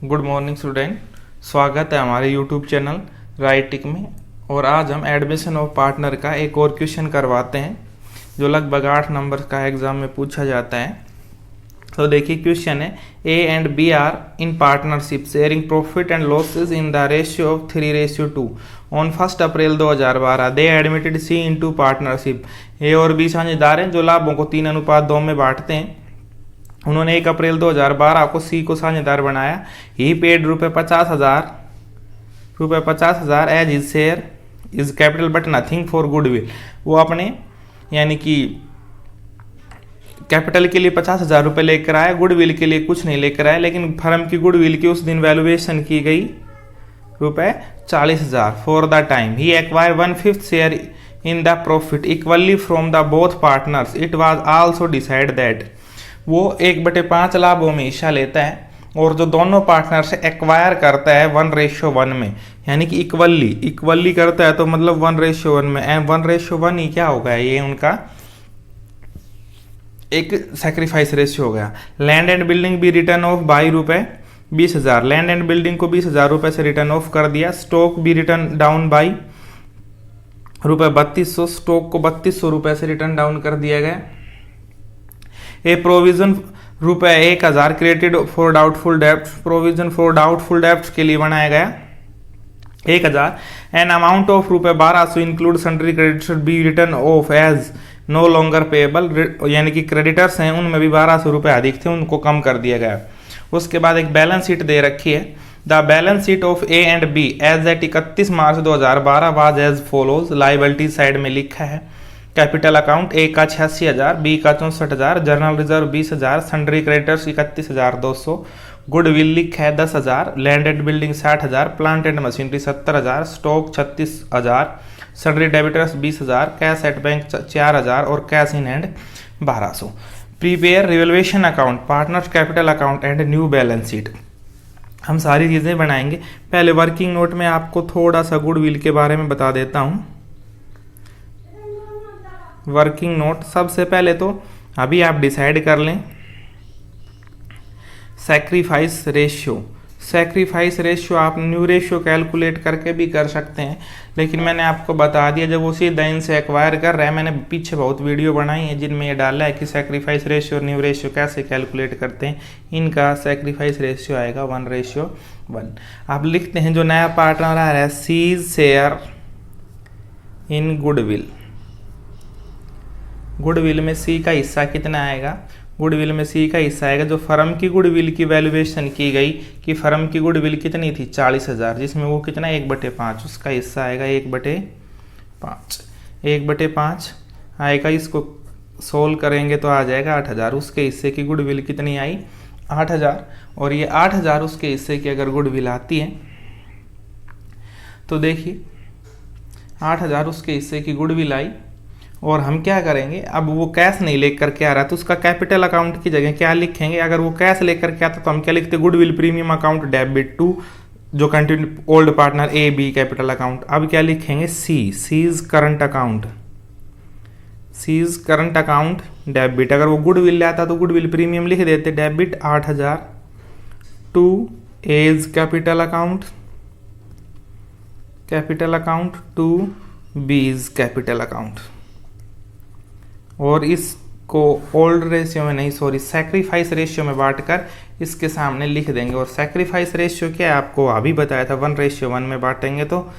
Good morning student, स्वागत है हमारे यूट्यूब चैनल राइटिक में। और आज हम एडमिशन ऑफ पार्टनर का एक और क्वेश्चन करवाते हैं जो लगभग 8 नंबर का एग्जाम में पूछा जाता है। तो देखिए क्वेश्चन है, A and B are in partnership sharing profit and losses in the ratio of 3:2 on 1 April 2012 they admitted C into partnership. A और बी साझेदार हैं जो लाभों को 3:2 में बांटते हैं। उन्होंने 1 अप्रैल 2012 को सी को साझेदार बनाया। He paid ₹50,000 as his share his capital but nothing for goodwill. वो अपने यानी कि कैपिटल के लिए 50,000 रुपये लेकर आया, गुडविल के लिए कुछ नहीं लेकर आया। लेकिन फर्म की गुडविल की उस दिन वैल्यूएशन की गई ₹40,000 for the time. He acquire 1/5 share in the profit equally from the both partners. It was also decide that वो 1/5 लाभों में हिस्सा लेता है और जो दोनों पार्टनर से एक्वायर करता है 1:1 में, यानी कि इक्वली करता है तो मतलब 1:1 में। एंड 1:1 ही क्या होगा, ये उनका एक सैक्रिफाइस रेशियो हो गया। लैंड एंड बिल्डिंग भी return of by ₹20,000। Land and building को 20,000 रुपये से रिटर्न ऑफ कर दिया। स्टॉक भी रिटर्न डाउन बाई ₹3200। स्टॉक को 3200 रुपये से रिटर्न डाउन कर दिया गया। A provision ₹1,000 created for doubtful debts. Provision for doubtful debts के लिए बनाया गया 1,000। An amount of ₹1200 include sundry creditors be written off as no longer payable. यानी कि क्रेडिटर्स हैं उनमें भी 1200 रुपये अधिक थे, उनको कम कर दिया गया। उसके बाद एक बैलेंस शीट दे रखी है। The balance sheet of A and B as at 31 March 2012 was as follows. Liability side में लिखा है कैपिटल अकाउंट ए का 86,000, बी का 64,000, journal reserve 20,000, sundry creditors 31,200, goodwill लिखा है 10,000, land and building 60,000, plant and machinery 70,000, stock 36,000, sundry debtors 20,000, cash at bank 4,000 और cash in hand 1,200। Prepare revaluation account, partners capital account and new balance sheet. हम सारी चीज़ें बनाएंगे। पहले working note में आपको थोड़ा सा गुडविल के बारे में बता देता हूँ। वर्किंग नोट सबसे पहले तो अभी आप डिसाइड कर लें सैक्रिफाइस रेशियो आप न्यू रेशियो कैलकुलेट करके भी कर सकते हैं, लेकिन मैंने आपको बता दिया जब उसी दिन से एक्वायर कर रहा है। मैंने पीछे बहुत वीडियो बनाई है जिनमें ये डाला है कि सैक्रिफाइस रेशियो और न्यू रेशियो कैसे कैलकुलेट करते हैं। इनका सैक्रिफाइस रेशियो आएगा 1:1। आप लिखते हैं जो नया पार्टनर आ रहा है C's share in goodwill. Goodwill में सी का हिस्सा कितना आएगा? गुडविल में सी का हिस्सा आएगा जो फर्म की गुडविल की वैल्यूएशन की गई कि फर्म की गुडविल कितनी थी 40,000, जिसमें वो कितना 1/5 उसका हिस्सा आएगा 1/5 आएगा। इसको सोल्व करेंगे तो आ जाएगा 8,000। उसके हिस्से की गुडविल कितनी आई 8,000, और ये 8,000 उसके हिस्से की अगर गुडविल आती है तो देखिए 8,000 उसके हिस्से की गुडविल आई। और हम क्या करेंगे, अब वो कैश नहीं लेकर के आ रहा तो उसका कैपिटल अकाउंट की जगह क्या लिखेंगे? अगर वो कैश लेकर के आता तो हम क्या लिखते? Goodwill premium account debit to जो continue old partner A B capital account. अब क्या लिखेंगे? C's current account debit. अगर वो गुडविल ले आता तो गुडविल प्रीमियम लिख देते debit 8,000 to A's capital account to B's capital account. और इसको ओल्ड रेशियो में नहीं सैक्रिफाइस रेशियो में बांटकर इसके सामने लिख देंगे। और सैक्रिफाइस रेशियो क्या है आपको अभी बताया था 1:1 में बांटेंगे तो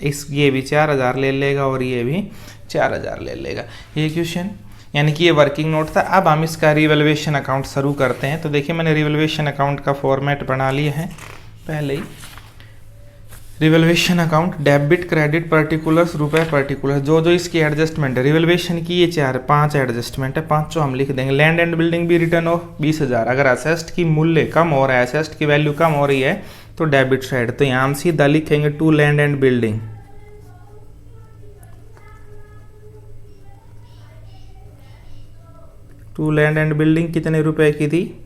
ये भी 4,000 ले लेगा और ये भी 4,000 ले लेगा। ये क्वेश्चन यानी कि ये वर्किंग नोट था। अब हम इसका रिवैल्यूएशन अकाउंट शुरू करते हैं। तो देखिए मैंने रिवैल्यूएशन अकाउंट का फॉर्मेट बना लिया है पहले ही। Revaluation account debit credit particulars रुपए पर्टिकुलर जो इसकी एडजस्टमेंट है रिवैल्यूएशन की ये 5 एडजस्टमेंट है, 5 हम लिख देंगे। लैंड एंड बिल्डिंग भी रिटर्न ऑफ 20,000। अगर असेस्ट की मूल्य कम हो रहा है, असेस्ट की वैल्यू कम हो रही है तो डेबिट साइड। तो यहाँ हम सीधा लिखेंगे to land and building. To land and building कितने रुपए की थी?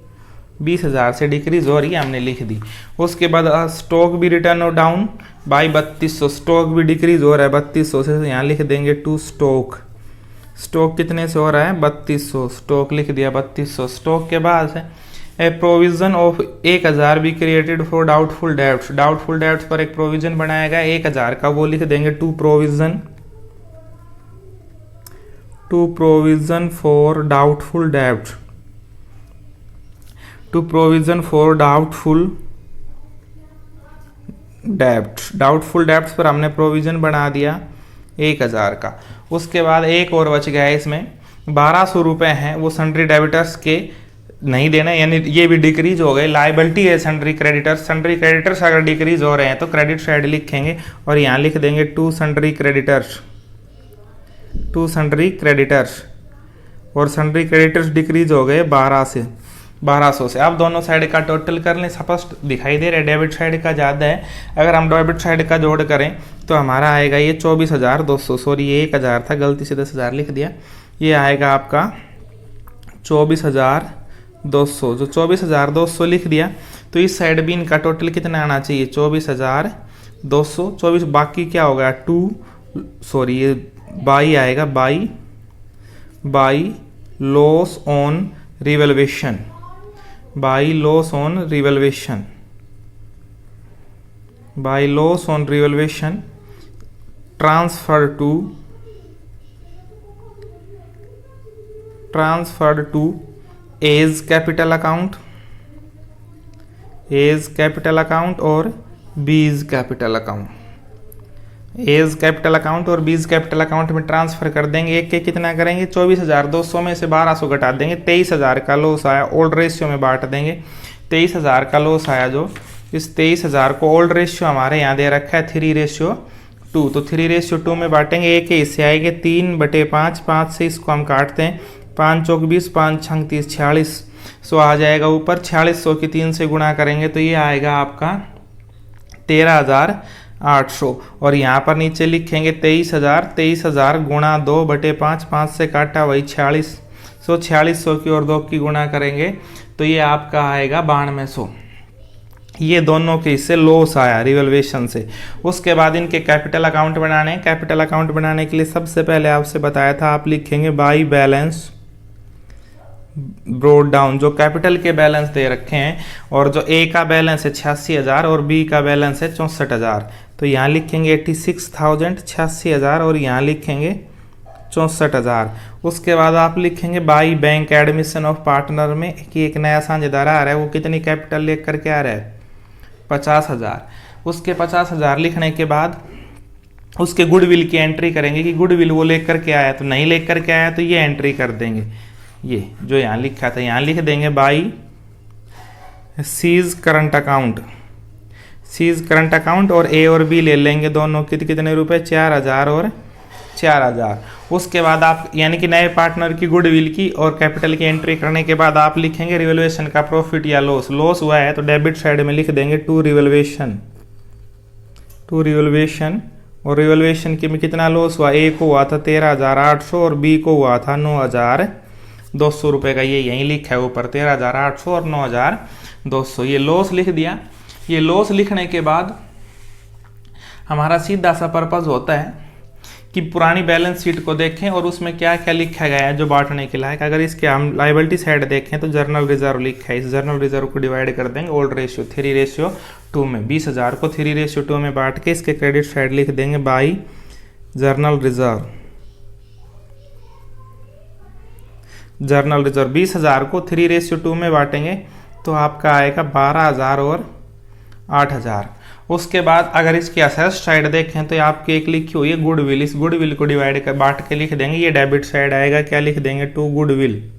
20,000 से डिक्रीज हो रही है, हमने लिख दी। उसके बाद स्टॉक भी रिटर्न डाउन बाई 3200। स्टॉक भी डिक्रीज हो रहा है 3200 से, यहाँ लिख देंगे टू स्टॉक। स्टॉक कितने से हो रहा है 3200, स्टॉक लिख दिया 3200। स्टॉक के बाद ए provision of 1000 be created for doubtful debts. Doubtful debts पर एक प्रोविजन बनाया गया 1000 का, वो लिख देंगे to provision for doubtful debts. To provision for doubtful debts पर हमने प्रोविजन बना दिया 1000 का। उसके बाद एक और बच गया है, इसमें 1200 रुपये हैं वो सन्ड्री डेबिटर्स के नहीं देना, यानी ये भी डिक्रीज हो गए। लाइबिलिटी है सन्ड्री क्रेडिटर्स अगर डिक्रीज हो रहे हैं तो क्रेडिट साइड लिखेंगे और यहाँ लिख देंगे टू सन्ड्री क्रेडिटर्स और सन्ड्री क्रेडिटर्स डिक्रीज हो गए 1200 से। अब दोनों साइड का टोटल कर लें, स्पष्ट दिखाई दे रहा है डेबिट साइड का ज़्यादा है। अगर हम डेबिट साइड का जोड़ करें तो हमारा आएगा ये 24,200, सॉरी ये 1000 था, गलती से 10,000 लिख दिया। ये आएगा आपका 24,200, जो 24,200 लिख दिया। तो इस साइड भी इनका टोटल कितना आना चाहिए 24,200, बाकी क्या होगा ये बाई आएगा, by loss on revaluation, transferred to A's capital account और B's capital account। A's capital account और B's कैपिटल अकाउंट में ट्रांसफर कर देंगे। एक के कितना करेंगे 24,200 में से 1200 घटा देंगे, 23,000 का लॉस आया, ओल्ड रेशियो में बांट देंगे। 23,000 का लॉस आया, जो इस 23,000 को ओल्ड रेशियो हमारे यहाँ दे रखा है 3:2, तो 3:2 में बांटेंगे। एक के हिस्से आएंगे 3/5, 5 से इसको हम काटते हैं, 5 चौक 20, 5 छंग 30, 4600 आ जाएगा ऊपर। 4600 की 3 से गुणा करेंगे तो ये आएगा आपका 13,800 और यहाँ पर नीचे लिखेंगे 23,000 गुणा 2/5, 5 से काटा वही 4600, 4600 की और 2 की गुणा करेंगे तो ये आपका आएगा 9200। ये दोनों के हिस्से लॉस आया रिवैल्यूएशन से। उसके बाद इनके कैपिटल अकाउंट बनाने, कैपिटल अकाउंट बनाने के लिए सबसे पहले आपसे बताया था आप लिखेंगे बाई बैलेंस ब्रोड डाउन, जो कैपिटल के बैलेंस दे रखे हैं और जो ए का बैलेंस है 86,000 और बी का बैलेंस है 64,000, तो यहाँ लिखेंगे 86,000 86,000 और यहाँ लिखेंगे 64,000। उसके बाद आप लिखेंगे by bank admission of partner में कि एक नया साझेदार आ रहा है, वो कितनी कैपिटल लेकर करके आ रहा है 50,000। उसके 50,000 लिखने के बाद उसके गुडविल की एंट्री करेंगे कि गुडविल वो लेकर के आया, तो नहीं लेकर के आया तो ये एंट्री कर देंगे। ये जो यहाँ लिखा था यहाँ लिख देंगे बाई सीज करंट अकाउंट और ए और बी ले लेंगे दोनों कितने रुपए 4,000 और 4,000। उसके बाद आप यानी कि नए पार्टनर की गुडविल की और कैपिटल की एंट्री करने के बाद आप लिखेंगे रिवैल्यूएशन का प्रॉफिट या लॉस हुआ है तो डेबिट साइड में लिख देंगे टू रिवैल्यूएशन और रिवैल्यूएशन की में कितना लॉस हुआ, ए को हुआ था 13,800 और बी को हुआ था 9,200 रुपये का। ये यहीं लिखा है ऊपर 13,800 और 9,200, ये लॉस लिख दिया। ये लॉस लिखने के बाद हमारा सीधा सा पर्पज़ होता है कि पुरानी बैलेंस शीट को देखें और उसमें क्या क्या लिखा गया है जो बांटने के लायक। अगर इसके हम लायबिलिटी साइड देखें तो जर्नल रिजर्व लिखा है, इस जर्नल रिजर्व को डिवाइड कर देंगे ओल्ड रेशियो 3:2 में। 20,000 को 3:2 में बांट के इसके क्रेडिट साइड लिख देंगे बाई जर्नल रिजर्व 20,000 को 3:2 में बांटेंगे तो आपका आएगा 12,000 और 8,000। उसके बाद अगर इसकी असेट साइड देखें तो आपकी एक लिखी हुई है गुडविल, इस गुडविल को डिवाइड कर बांट के लिख देंगे। ये डेबिट साइड आएगा, क्या लिख देंगे टू गुडविल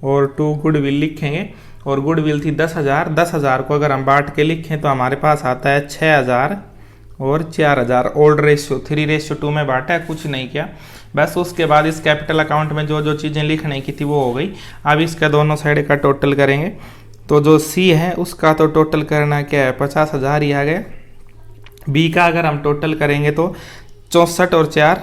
और टू गुडविल लिखेंगे। और गुडविल थी 10,000, 10,000 को अगर हम बांट के लिखें तो हमारे पास आता है 6,000 और 4,000। ओल्ड रेशियो 3:2 में बांटा है, कुछ नहीं किया बस। उसके बाद इस कैपिटल अकाउंट में जो जो चीज़ें लिखने की थी वो हो गई। अब इसका दोनों साइड का टोटल करेंगे तो जो सी है उसका तो टोटल करना क्या है 50,000 ही आ गया। बी का अगर हम टोटल करेंगे तो 64 और 4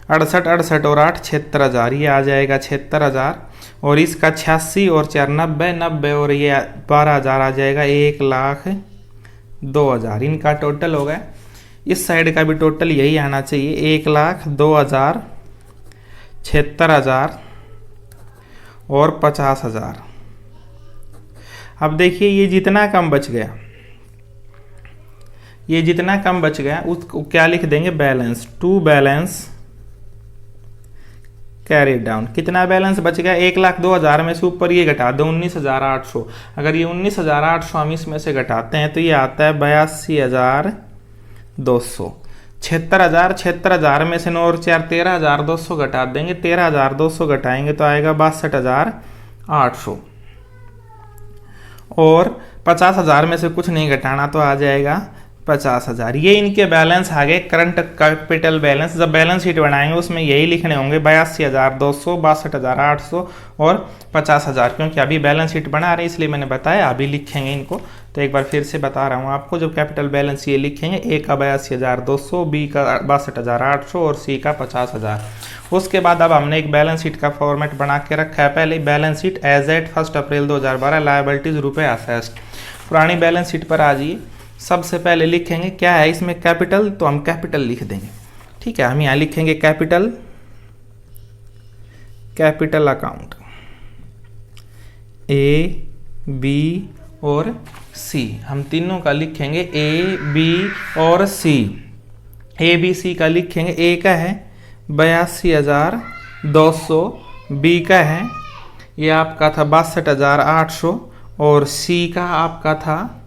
68, 68 और 8 76,000, ये आ जाएगा 76,000। और इसका 86 और 4 90, 90 और ये 12,000 आ जाएगा 1,02,000। इनका टोटल हो गया। इस साइड का भी टोटल यही आना चाहिए 1,02,000, 76,000 और 50,000। अब देखिए ये जितना कम बच गया, ये जितना कम बच गया उसको क्या लिख देंगे, balance, to balance carry down. कितना बैलेंस बच गया, 1,02,000 में से ऊपर ये घटा दो 19,800। अगर ये 19,800 हम इसमें से घटाते हैं तो ये आता है 82,200। 76,000 में से 9 और 4 13,200 घटा देंगे, 13,200 घटाएंगे तो आएगा 62,800। और 50,000 में से कुछ नहीं घटाना तो आ जाएगा 50,000। ये इनके बैलेंस आ गए, करंट कैपिटल बैलेंस। जब बैलेंस शीट बनाएंगे उसमें यही लिखने होंगे 82,200, 62,800 और 50,000, क्योंकि अभी बैलेंस शीट बना रहे हैं इसलिए मैंने बताया अभी लिखेंगे इनको। तो एक बार फिर से बता रहा हूँ आपको, जब कैपिटल बैलेंस ये लिखेंगे, ए का 82,200, बी का 62,800 और सी का 50,000। उसके बाद अब हमने एक बैलेंस शीट का फॉर्मेट बना के रखा है। पहले balance sheet as eight 1 April 2012, liabilities रुपए असेस्ट। पुरानी बैलेंस शीट पर आ जाइए। सबसे पहले लिखेंगे क्या है इसमें, कैपिटल, तो हम कैपिटल लिख देंगे। ठीक है, हम यहाँ लिखेंगे कैपिटल, कैपिटल अकाउंट ए, बी और सी। हम तीनों का लिखेंगे ए, बी और सी। ए, बी, सी का लिखेंगे, ए का है 82,200, बी का है ये आपका था 62,800 और सी का आपका था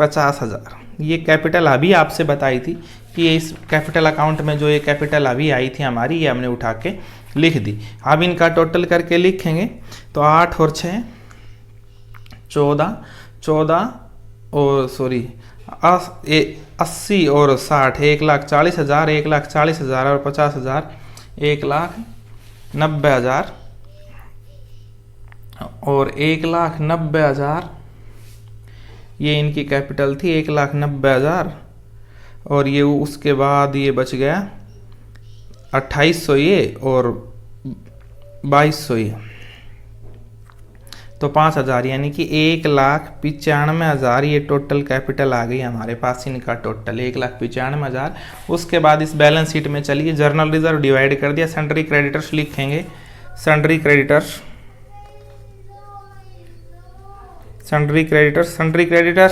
50,000। ये कैपिटल अभी आपसे बताई थी कि ये इस कैपिटल अकाउंट में जो ये कैपिटल अभी आई थी हमारी, ये हमने उठा के लिख दी। अब इनका टोटल करके लिखेंगे तो 8 और 6 14 और 80 और 60 1,40,000, 1,40,000 और 50,000 1,90,000 और 1,90,000 ये इनकी कैपिटल थी 1,90,000 और ये उसके बाद ये बच गया 2,800 ये और 2,200 ये, तो 5,000 यानी कि 1,95,000 ये टोटल कैपिटल आ गई हमारे पास। इनका टोटल 1,95,000। उसके बाद इस बैलेंस शीट में चलिए, जर्नल रिजर्व डिवाइड कर दिया, सन्ड्री क्रेडिटर्स लिखेंगे, सन्ड्री क्रेडिटर्स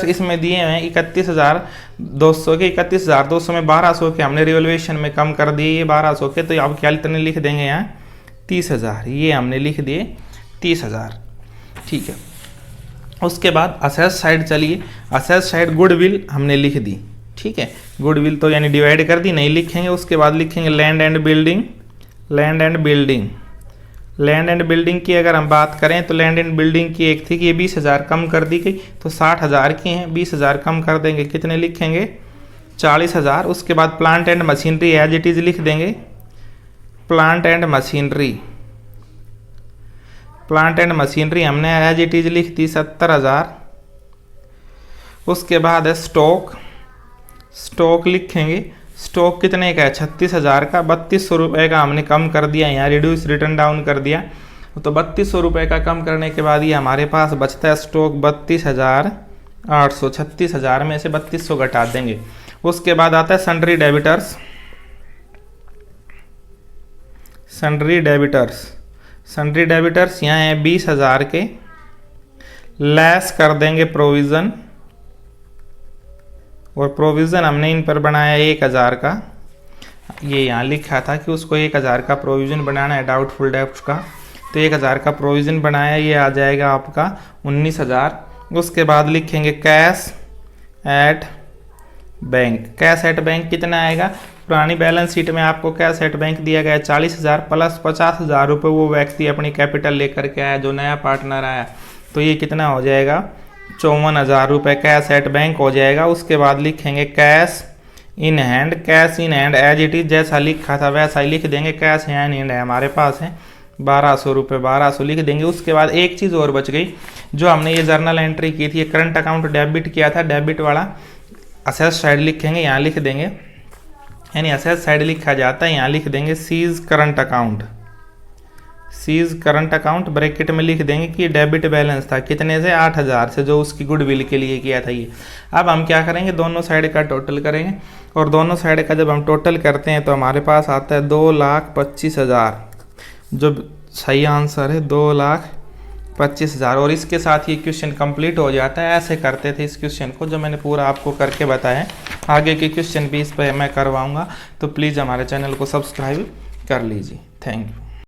इसमें दिए हुए हैं 31,200 के। 31,200 में 1,200 के हमने रिवोल्यूशन में कम कर दिए, ये 1,200 के, तो अब क्या इतने लिख देंगे यहाँ 30,000, ये हमने लिख दिए 30,000। ठीक है, उसके बाद असेस साइड चलिए, असेस साइड गुडविल हमने लिख दी। ठीक है, गुडविल तो यानी डिवाइड कर दी, नहीं लिखेंगे। उसके बाद लिखेंगे land and building. Land and building की अगर हम बात करें तो लैंड एंड बिल्डिंग की एक थी कि ये 20,000 कम कर दी गई, तो 60,000 की हैं, 20,000 कम कर देंगे, कितने लिखेंगे 40,000। उसके बाद plant and machinery as it is लिख देंगे, प्लांट एंड मशीनरी हमने एज इट इज लिख दी 70,000। उसके बाद है स्टॉक लिखेंगे, स्टॉक कितने का है 36,000 का, 3,200 रुपये का हमने कम कर दिया, यहाँ रिड्यूस रिटर्न डाउन कर दिया, तो 3,200 रुपये का कम करने के बाद ये हमारे पास बचता है स्टॉक 32,800। 36,000 में से 3,200 घटा देंगे। उसके बाद आता है सन्ड्री डेबिटर्स यहाँ है 20,000 के, लेस कर देंगे प्रोविज़न, और प्रोविज़न हमने इन पर बनाया 1,000 का। ये यहाँ लिखा था कि उसको 1,000 का प्रोविज़न बनाना है डाउटफुल डेब्ट्स का, तो 1,000 का प्रोविज़न बनाया, ये आ जाएगा आपका 19,000। उसके बाद लिखेंगे कैश एट बैंक कितना आएगा, पुरानी बैलेंस शीट में आपको कैश एट बैंक दिया गया 40,000 प्लस 50,000 रुपये वो व्यक्ति अपनी कैपिटल लेकर के आया, जो नया पार्टनर आया, तो ये कितना हो जाएगा 54,000 रुपये कैश एट बैंक हो जाएगा। उसके बाद लिखेंगे cash in hand as it is जैसा लिखा था वैसा ही लिख देंगे, कैश इन हैंड है हमारे पास है 1,200 रुपये, 1,200 लिख देंगे। उसके बाद एक चीज़ और बच गई, जो हमने ये जर्नल एंट्री की थी, करंट अकाउंट डेबिट किया था, डेबिट वाला असेस साइड लिखेंगे, यहाँ लिख देंगे, यानी असेस साइड लिखा जाता है, यहाँ लिख देंगे सीज करंट अकाउंट ब्रैकेट में लिख देंगे कि डेबिट बैलेंस था कितने से 8,000 से, जो उसकी गुडविल के लिए किया था ये। अब हम क्या करेंगे, दोनों साइड का टोटल करेंगे, और दोनों साइड का जब हम टोटल करते हैं तो हमारे पास आता है 2,25,000, जो सही आंसर है 25,000। और इसके साथ ये क्वेश्चन कंप्लीट हो जाता है। ऐसे करते थे इस क्वेश्चन को, जो मैंने पूरा आपको करके बताया। आगे के क्वेश्चन भी इस पर मैं करवाऊंगा, तो प्लीज़ हमारे चैनल को सब्सक्राइब कर लीजिए। Thank you.